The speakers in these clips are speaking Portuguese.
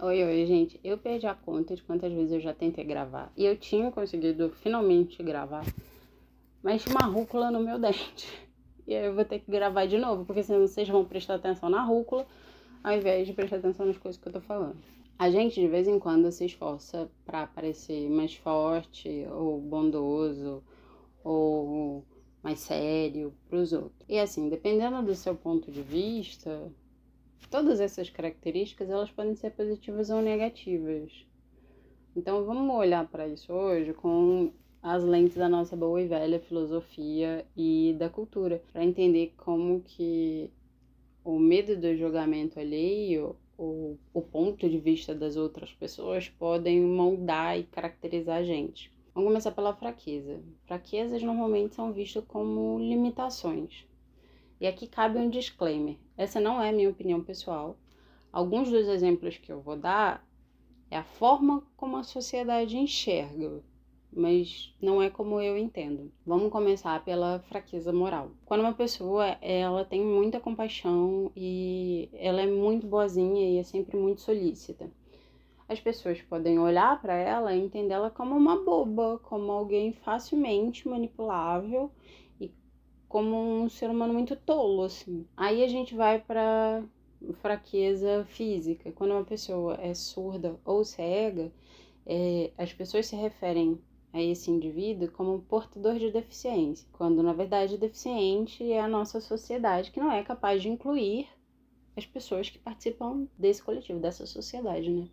Oi, gente. Eu perdi a conta de quantas vezes eu já tentei gravar. E eu tinha conseguido finalmente gravar, mas tinha uma rúcula no meu dente. E aí eu vou ter que gravar de novo, porque senão vocês vão prestar atenção na rúcula, ao invés de prestar atenção nas coisas que eu tô falando. A gente, de vez em quando, se esforça pra parecer mais forte, ou bondoso, ou mais sério pros outros. E assim, dependendo do seu ponto de vista, todas essas características, elas podem ser positivas ou negativas. Então vamos olhar para isso hoje com as lentes da nossa boa e velha filosofia e da cultura, para entender como que o medo do julgamento alheio ou o ponto de vista das outras pessoas podem moldar e caracterizar a gente. Vamos começar pela fraqueza. Fraquezas normalmente são vistas como limitações. E aqui cabe um disclaimer. Essa não é minha opinião pessoal. Alguns dos exemplos que eu vou dar é a forma como a sociedade enxerga, mas não é como eu entendo. Vamos começar pela fraqueza moral. Quando uma pessoa, ela tem muita compaixão e ela é muito boazinha e é sempre muito solícita, as pessoas podem olhar para ela e entendê-la como uma boba, como alguém facilmente manipulável e como um ser humano muito tolo, assim. Aí a gente vai para fraqueza física. Quando uma pessoa é surda ou cega, as pessoas se referem a esse indivíduo como portador de deficiência, quando na verdade deficiente é a nossa sociedade que não é capaz de incluir as pessoas que participam desse coletivo, dessa sociedade, né?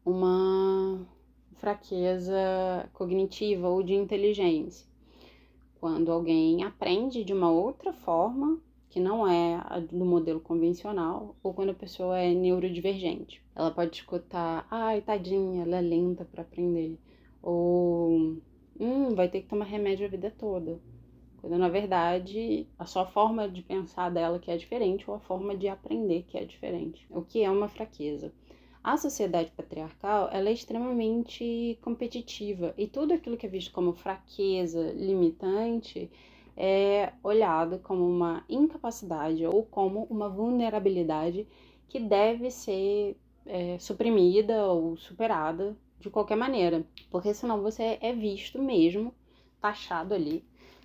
Uma fraqueza cognitiva ou de inteligência, quando alguém aprende de uma outra forma que não é a do modelo convencional, ou quando a pessoa é neurodivergente. Ela pode escutar, ai, tadinha, ela é lenta para aprender, ou vai ter que tomar remédio a vida toda. Quando na verdade a sua forma de pensar dela que é diferente, ou a forma de aprender que é diferente. O que é uma fraqueza? A sociedade patriarcal, ela é extremamente competitiva e tudo aquilo que é visto como fraqueza, limitante, é olhado como uma incapacidade ou como uma vulnerabilidade que deve ser suprimida ou superada de qualquer maneira, porque senão você é visto mesmo, taxado ali,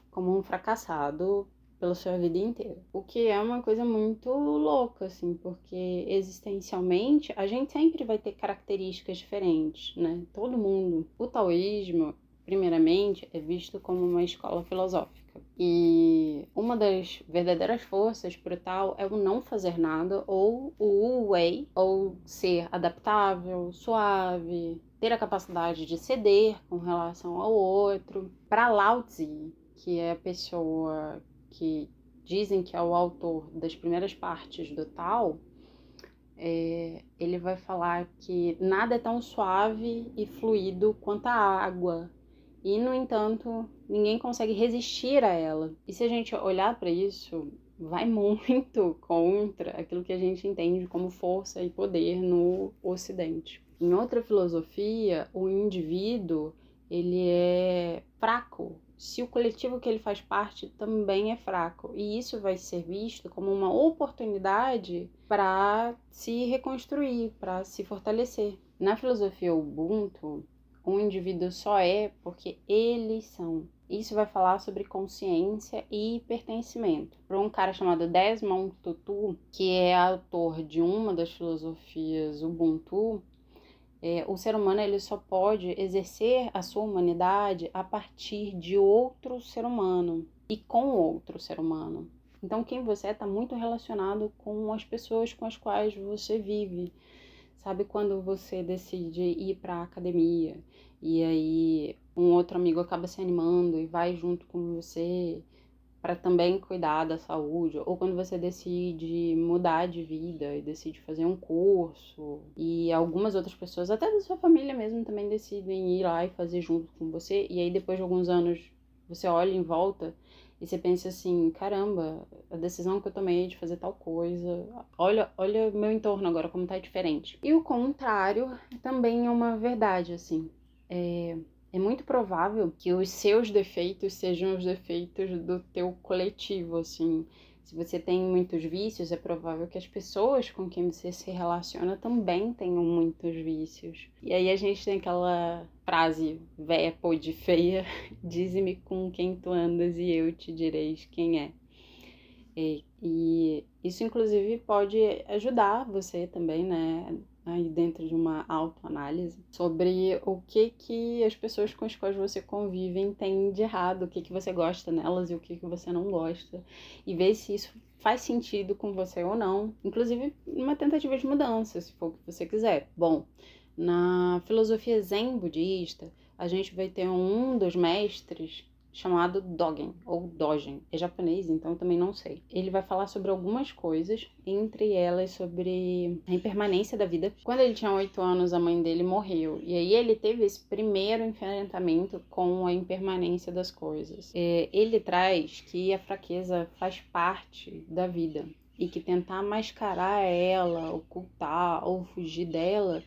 como um fracassado pela sua vida inteira. O que é uma coisa muito louca, assim, porque existencialmente a gente sempre vai ter características diferentes, né? Todo mundo. O taoísmo, primeiramente, é visto como uma escola filosófica. E uma das verdadeiras forças para o Tao é o não fazer nada, ou o Wu Wei, ou ser adaptável, suave, ter a capacidade de ceder com relação ao outro. Para Lao Tzu, que é a pessoa que dizem que é o autor das primeiras partes do Tao, ele vai falar que nada é tão suave e fluido quanto a água. E, no entanto, ninguém consegue resistir a ela. E se a gente olhar para isso, vai muito contra aquilo que a gente entende como força e poder no Ocidente. Em outra filosofia, o indivíduo, ele é fraco se o coletivo que ele faz parte também é fraco. E isso vai ser visto como uma oportunidade para se reconstruir, para se fortalecer. Na filosofia Ubuntu, um indivíduo só é porque eles são. Isso vai falar sobre consciência e pertencimento. Para um cara chamado Desmond Tutu, que é autor de uma das filosofias Ubuntu, o ser humano ele só pode exercer a sua humanidade a partir de outro ser humano e com outro ser humano. Então, quem você está muito relacionado com as pessoas com as quais você vive. Sabe quando você decide ir para a academia e aí um outro amigo acaba se animando e vai junto com você para também cuidar da saúde, ou quando você decide mudar de vida e decide fazer um curso, e algumas outras pessoas, até da sua família mesmo, também decidem ir lá e fazer junto com você, e aí depois de alguns anos você olha em volta e você pensa assim, caramba, a decisão que eu tomei de fazer tal coisa, olha o meu entorno agora como tá diferente. E o contrário também é uma verdade, assim. É muito provável que os seus defeitos sejam os defeitos do teu coletivo, assim, Se você tem muitos vícios, é provável que as pessoas com quem você se relaciona também tenham muitos vícios. E aí a gente tem aquela frase véia, podre, feia, dize-me com quem tu andas e eu te direis quem é. E isso, inclusive, pode ajudar você também, né? Aí dentro de uma autoanálise sobre o que as pessoas com as quais você convivem têm de errado, o que você gosta nelas e o que você não gosta, e ver se isso faz sentido com você ou não, inclusive uma tentativa de mudança, se for o que você quiser. Bom, na filosofia zen budista, a gente vai ter um dos mestres chamado Dogen, ou Dogen. É japonês, então eu também não sei. Ele vai falar sobre algumas coisas, entre elas sobre a impermanência da vida. Quando ele tinha 8 anos, a mãe dele morreu. E aí ele teve esse primeiro enfrentamento com a impermanência das coisas. Ele traz que a fraqueza faz parte da vida. E que tentar mascarar ela, ocultar ou fugir dela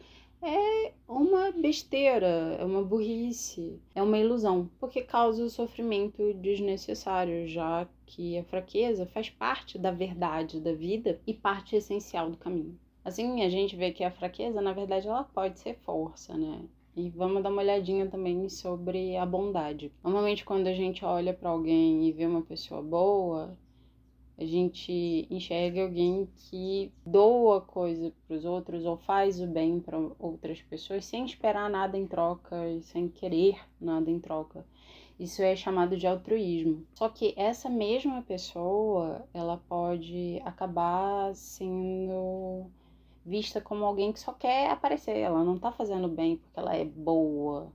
é uma besteira, é uma burrice, é uma ilusão, porque causa o sofrimento desnecessário, já que a fraqueza faz parte da verdade da vida e parte essencial do caminho. Assim, a gente vê que a fraqueza, na verdade, ela pode ser força, né? E vamos dar uma olhadinha também sobre a bondade. Normalmente, quando a gente olha para alguém e vê uma pessoa boa, a gente enxerga alguém que doa coisa para os outros ou faz o bem para outras pessoas sem esperar nada em troca e sem querer nada em troca. Isso é chamado de altruísmo. Só que essa mesma pessoa, ela pode acabar sendo vista como alguém que só quer aparecer. Ela não tá fazendo bem porque ela é boa.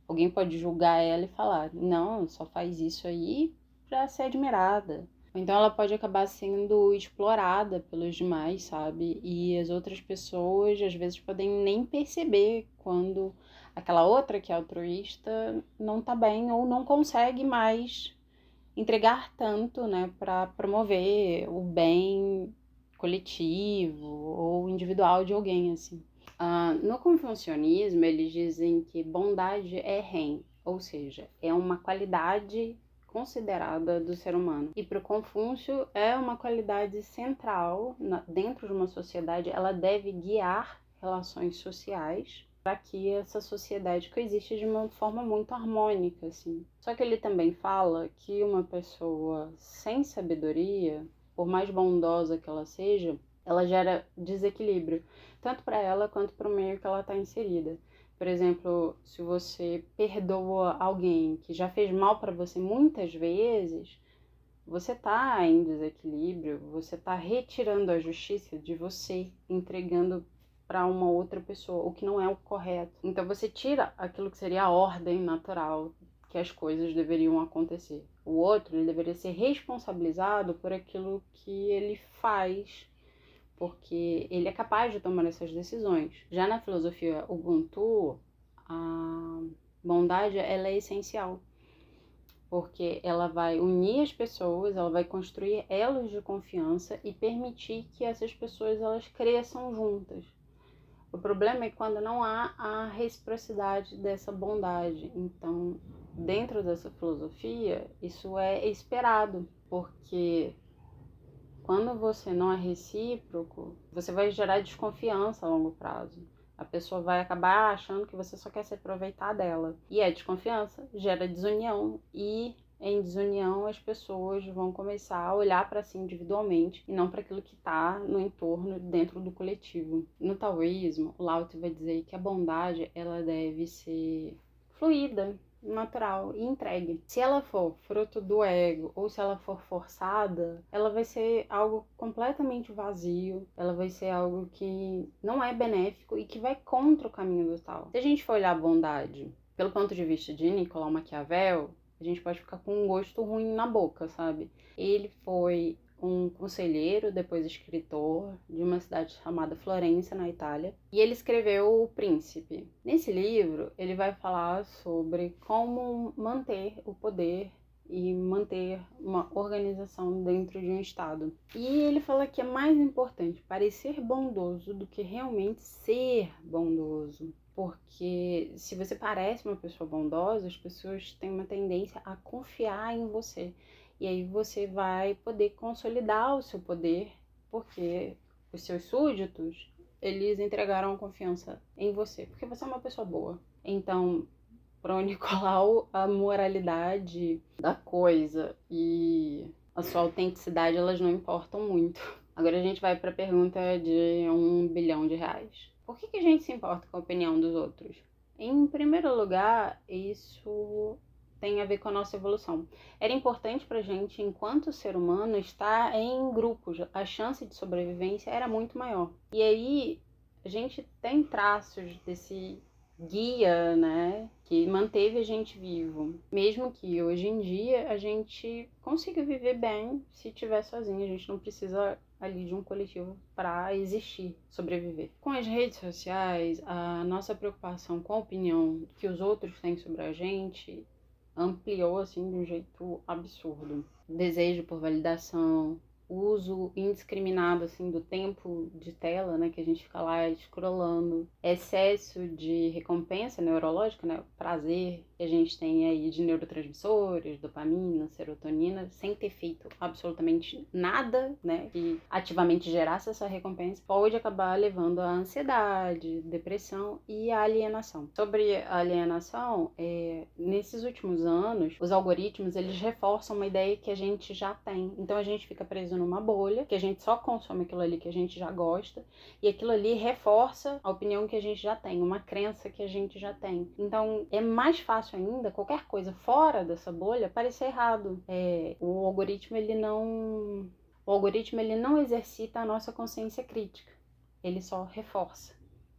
Alguém pode julgar ela e falar, não, só faz isso aí para ser admirada. Então ela pode acabar sendo explorada pelos demais, sabe? E as outras pessoas às vezes podem nem perceber quando aquela outra que é altruísta não tá bem ou não consegue mais entregar tanto, né, para promover o bem coletivo ou individual de alguém, assim. No confucionismo, eles dizem que bondade é ren, ou seja, é uma qualidade considerada do ser humano. E para o Confúcio é uma qualidade central dentro de uma sociedade, ela deve guiar relações sociais para que essa sociedade coexista de uma forma muito harmônica, assim. Só que ele também fala que uma pessoa sem sabedoria, por mais bondosa que ela seja, ela gera desequilíbrio, tanto para ela quanto para o meio que ela está inserida. Por exemplo, se você perdoa alguém que já fez mal para você muitas vezes, você está em desequilíbrio, você está retirando a justiça de você, entregando para uma outra pessoa, o que não é o correto. Então você tira aquilo que seria a ordem natural que as coisas deveriam acontecer. O outro, ele deveria ser responsabilizado por aquilo que ele faz, porque ele é capaz de tomar essas decisões. Já na filosofia Ubuntu, a bondade ela é essencial, porque ela vai unir as pessoas, ela vai construir elos de confiança e permitir que essas pessoas elas cresçam juntas. O problema é quando não há a reciprocidade dessa bondade. Então, dentro dessa filosofia, isso é esperado, porque quando você não é recíproco, você vai gerar desconfiança a longo prazo. A pessoa vai acabar achando que você só quer se aproveitar dela. E a desconfiança gera desunião e em desunião as pessoas vão começar a olhar para si individualmente e não para aquilo que está no entorno, dentro do coletivo. No taoísmo, o Lao Tzu vai dizer que a bondade ela deve ser fluida, natural e entregue. Se ela for fruto do ego ou se ela for forçada, ela vai ser algo completamente vazio, ela vai ser algo que não é benéfico e que vai contra o caminho do tal. Se a gente for olhar a bondade pelo ponto de vista de Nicolau Maquiavel, a gente pode ficar com um gosto ruim na boca, sabe? Ele foi um conselheiro, depois escritor, de uma cidade chamada Florença, na Itália. E ele escreveu O Príncipe. Nesse livro, ele vai falar sobre como manter o poder e manter uma organização dentro de um estado. E ele fala que é mais importante parecer bondoso do que realmente ser bondoso. Porque se você parece uma pessoa bondosa, as pessoas têm uma tendência a confiar em você. E aí você vai poder consolidar o seu poder, porque os seus súditos, eles entregaram confiança em você, porque você é uma pessoa boa. Então, para o Nicolau, a moralidade da coisa e a sua autenticidade, elas não importam muito. Agora a gente vai para a pergunta de R$1 bilhão. Por que a gente se importa com a opinião dos outros? Em primeiro lugar, isso tem a ver com a nossa evolução. Era importante pra gente, enquanto ser humano, estar em grupos. A chance de sobrevivência era muito maior. E aí, a gente tem traços desse guia, né, que manteve a gente vivo. Mesmo que hoje em dia a gente consiga viver bem se estiver sozinho, a gente não precisa ali de um coletivo para existir, sobreviver. Com as redes sociais, a nossa preocupação com a opinião que os outros têm sobre a gente ampliou assim de um jeito absurdo. Desejo por validação, uso indiscriminado assim do tempo de tela, né, que a gente fica lá scrollando, excesso de recompensa neurológica, né, prazer que a gente tem aí de neurotransmissores, dopamina, serotonina, sem ter feito absolutamente nada, né, que ativamente gerasse essa recompensa, pode acabar levando à ansiedade, depressão e à alienação. Sobre a alienação, nesses últimos anos, os algoritmos, eles reforçam uma ideia que a gente já tem. Então a gente fica preso numa bolha, que a gente só consome aquilo ali que a gente já gosta, e aquilo ali reforça a opinião que a gente já tem, uma crença que a gente já tem. Então é mais fácil ainda qualquer coisa fora dessa bolha parecer errado. O algoritmo ele não exercita a nossa consciência crítica, ele só reforça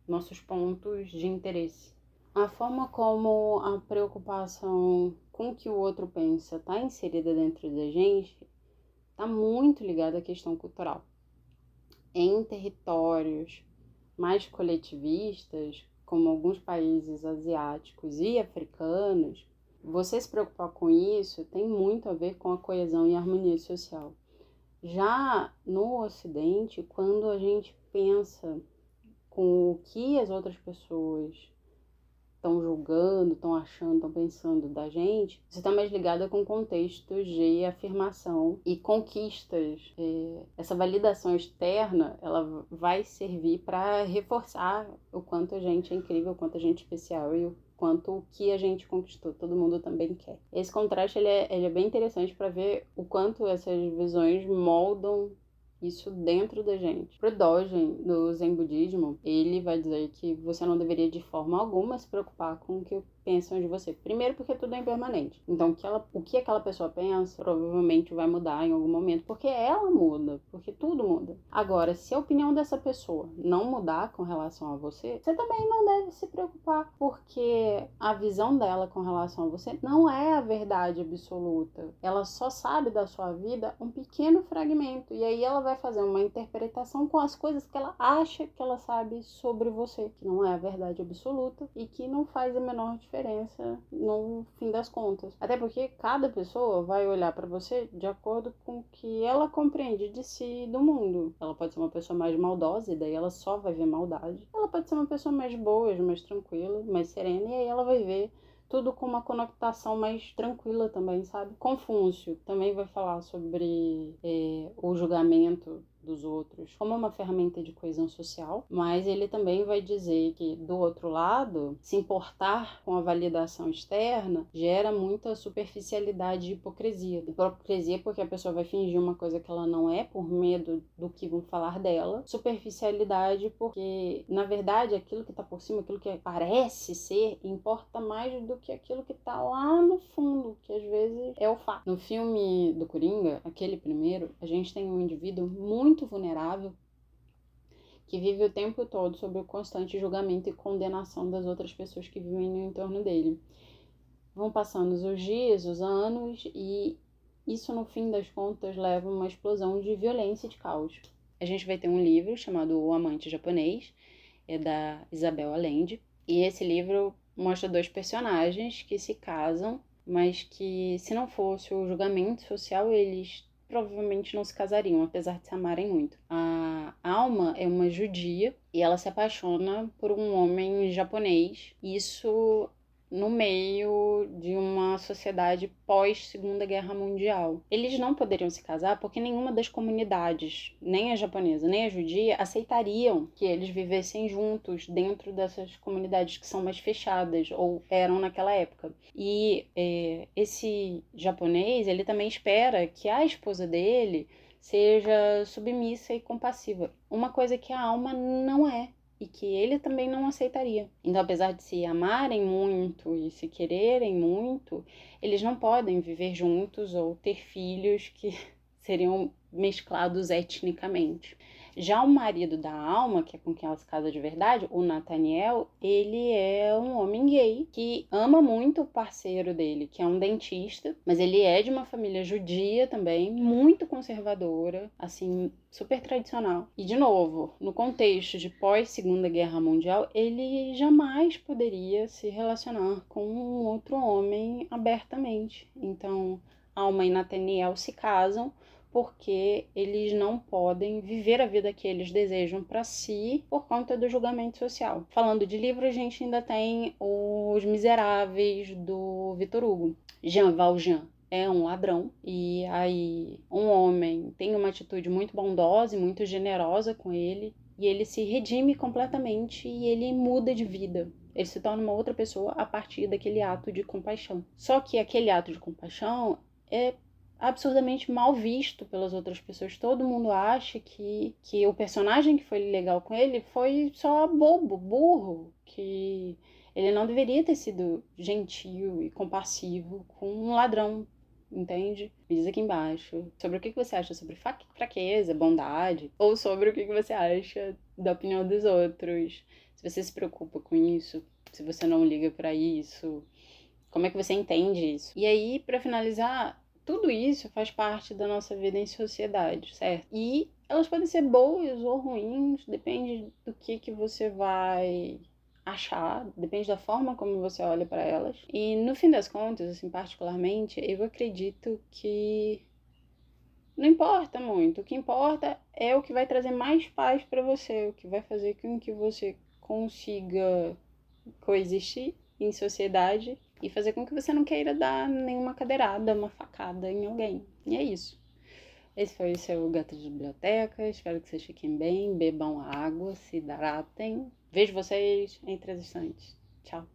nossos pontos de interesse. A forma como a preocupação com o que o outro pensa está inserida dentro da gente está muito ligada à questão cultural. Em territórios mais coletivistas, como alguns países asiáticos e africanos, você se preocupar com isso tem muito a ver com a coesão e a harmonia social. Já no Ocidente, quando a gente pensa com o que as outras pessoas estão julgando, estão achando, estão pensando da gente, você está mais ligada com contextos de afirmação e conquistas. Essa validação externa, ela vai servir para reforçar o quanto a gente é incrível, o quanto a gente é especial e o quanto o que a gente conquistou, todo mundo também quer. Esse contraste ele é bem interessante para ver o quanto essas visões moldam isso dentro da gente. Pro Dogen, do Zen Budismo, ele vai dizer que você não deveria de forma alguma se preocupar com o que pensam de você. Primeiro porque tudo é impermanente. Então o que aquela pessoa pensa provavelmente vai mudar em algum momento, porque ela muda, porque tudo muda. Agora, se a opinião dessa pessoa não mudar com relação a você, você também não deve se preocupar, porque a visão dela com relação a você não é a verdade absoluta. Ela só sabe da sua vida um pequeno fragmento, e aí ela vai fazer uma interpretação com as coisas que ela acha que ela sabe sobre você, que não é a verdade absoluta e que não faz a menor diferença no fim das contas. Até porque cada pessoa vai olhar para você de acordo com o que ela compreende de si e do mundo. Ela pode ser uma pessoa mais maldosa e daí ela só vai ver maldade. Ela pode ser uma pessoa mais boa, mais tranquila, mais serena, e aí ela vai ver tudo com uma conotação mais tranquila também, sabe? Confúcio também vai falar sobre o julgamento dos outros como uma ferramenta de coesão social, mas ele também vai dizer que, do outro lado, se importar com a validação externa gera muita superficialidade e hipocrisia. Hipocrisia porque a pessoa vai fingir uma coisa que ela não é por medo do que vão falar dela. Superficialidade porque, na verdade, aquilo que está por cima, aquilo que parece ser, importa mais do que aquilo que está lá no fundo, que às vezes é o fato. No filme do Coringa, aquele primeiro, a gente tem um indivíduo muito vulnerável que vive o tempo todo sob o constante julgamento e condenação das outras pessoas que vivem no entorno dele. Vão passando os dias, os anos, e isso, no fim das contas, leva a uma explosão de violência e de caos. A gente vai ter um livro chamado O Amante Japonês, é da Isabel Allende, e esse livro mostra dois personagens que se casam, mas que, se não fosse o julgamento social, eles provavelmente não se casariam, apesar de se amarem muito. A Alma é uma judia e ela se apaixona por um homem japonês. Isso no meio de uma sociedade pós-Segunda Guerra Mundial. Eles não poderiam se casar porque nenhuma das comunidades, nem a japonesa, nem a judia, aceitariam que eles vivessem juntos dentro dessas comunidades que são mais fechadas, ou eram naquela época. E esse japonês, ele também espera que a esposa dele seja submissa e compassiva. Uma coisa que a alma não é e que ele também não aceitaria. Então, apesar de se amarem muito e se quererem muito, eles não podem viver juntos ou ter filhos que seriam mesclados etnicamente. Já o marido da alma, que é com quem ela se casa de verdade, o Nathaniel, ele é um homem gay que ama muito o parceiro dele, que é um dentista, mas ele é de uma família judia também, muito conservadora, assim, super tradicional. E, de novo, no contexto de pós-Segunda Guerra Mundial, ele jamais poderia se relacionar com um outro homem abertamente. Então, Alma e Nathaniel se casam porque eles não podem viver a vida que eles desejam para si por conta do julgamento social. Falando de livro, a gente ainda tem Os Miseráveis, do Victor Hugo. Jean Valjean é um ladrão, e aí um homem tem uma atitude muito bondosa e muito generosa com ele, e ele se redime completamente e ele muda de vida. Ele se torna uma outra pessoa a partir daquele ato de compaixão. Só que aquele ato de compaixão é absurdamente mal visto pelas outras pessoas. Todo mundo acha que o personagem que foi legal com ele foi só bobo, burro, que ele não deveria ter sido gentil e compassivo com um ladrão, entende? Me diz aqui embaixo sobre o que você acha sobre fraqueza, bondade, ou sobre o que você acha da opinião dos outros. Se você se preocupa com isso, se você não liga pra isso, como é que você entende isso? E aí, pra finalizar, tudo isso faz parte da nossa vida em sociedade, certo? E elas podem ser boas ou ruins, depende do que você vai achar, depende da forma como você olha para elas. E no fim das contas, assim, particularmente, eu acredito que não importa muito. O que importa é o que vai trazer mais paz para você, o que vai fazer com que você consiga coexistir em sociedade e fazer com que você não queira dar nenhuma cadeirada, uma facada em alguém. E é isso. Esse foi o seu Gato de Biblioteca. Espero que vocês fiquem bem, bebam água, se hidratem. Vejo vocês entre as estantes. Tchau.